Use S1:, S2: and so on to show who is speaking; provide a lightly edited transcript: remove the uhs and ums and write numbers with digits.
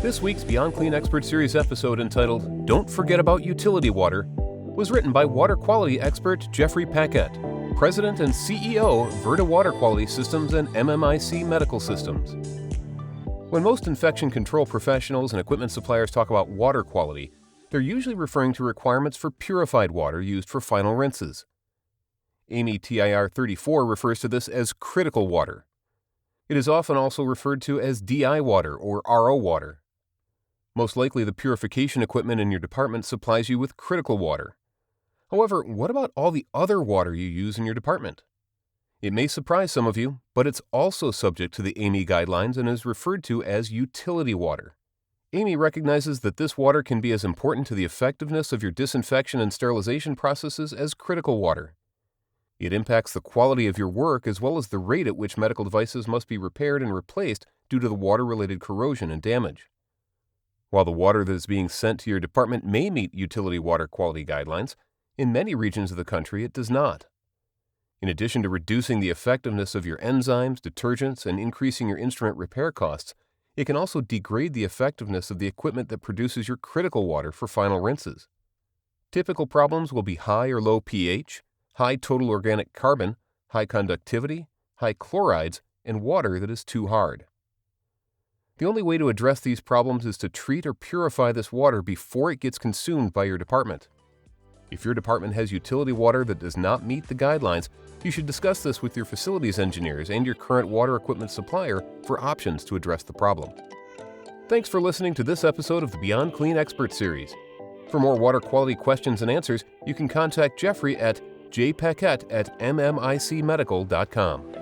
S1: This week's Beyond Clean Expert Series episode entitled Don't Forget About Utility Water was written by water quality expert Jeffrey Paquet, President and CEO of Verta Water Quality Systems and MMIC Medical Systems. When most infection control professionals and equipment suppliers talk about water quality, they're usually referring to requirements for purified water used for final rinses. AAMI TIR 34 refers to this as critical water. It is often also referred to as DI water or RO water. Most likely, the purification equipment in your department supplies you with critical water. However, what about all the other water you use in your department? It may surprise some of you, but it's also subject to the AAMI guidelines and is referred to as utility water. AAMI recognizes that this water can be as important to the effectiveness of your disinfection and sterilization processes as critical water. It impacts the quality of your work as well as the rate at which medical devices must be repaired and replaced due to the water-related corrosion and damage. While the water that is being sent to your department may meet utility water quality guidelines, in many regions of the country it does not. In addition to reducing the effectiveness of your enzymes, detergents, and increasing your instrument repair costs, it can also degrade the effectiveness of the equipment that produces your critical water for final rinses. Typical problems will be high or low pH, high total organic carbon, high conductivity, high chlorides, and water that is too hard. The only way to address these problems is to treat or purify this water before it gets consumed by your department. If your department has utility water that does not meet the guidelines, you should discuss this with your facilities engineers and your current water equipment supplier for options to address the problem. Thanks for listening to this episode of the Beyond Clean Expert Series. For more water quality questions and answers, you can contact Jeffrey at jpaquet@mmicmedical.com.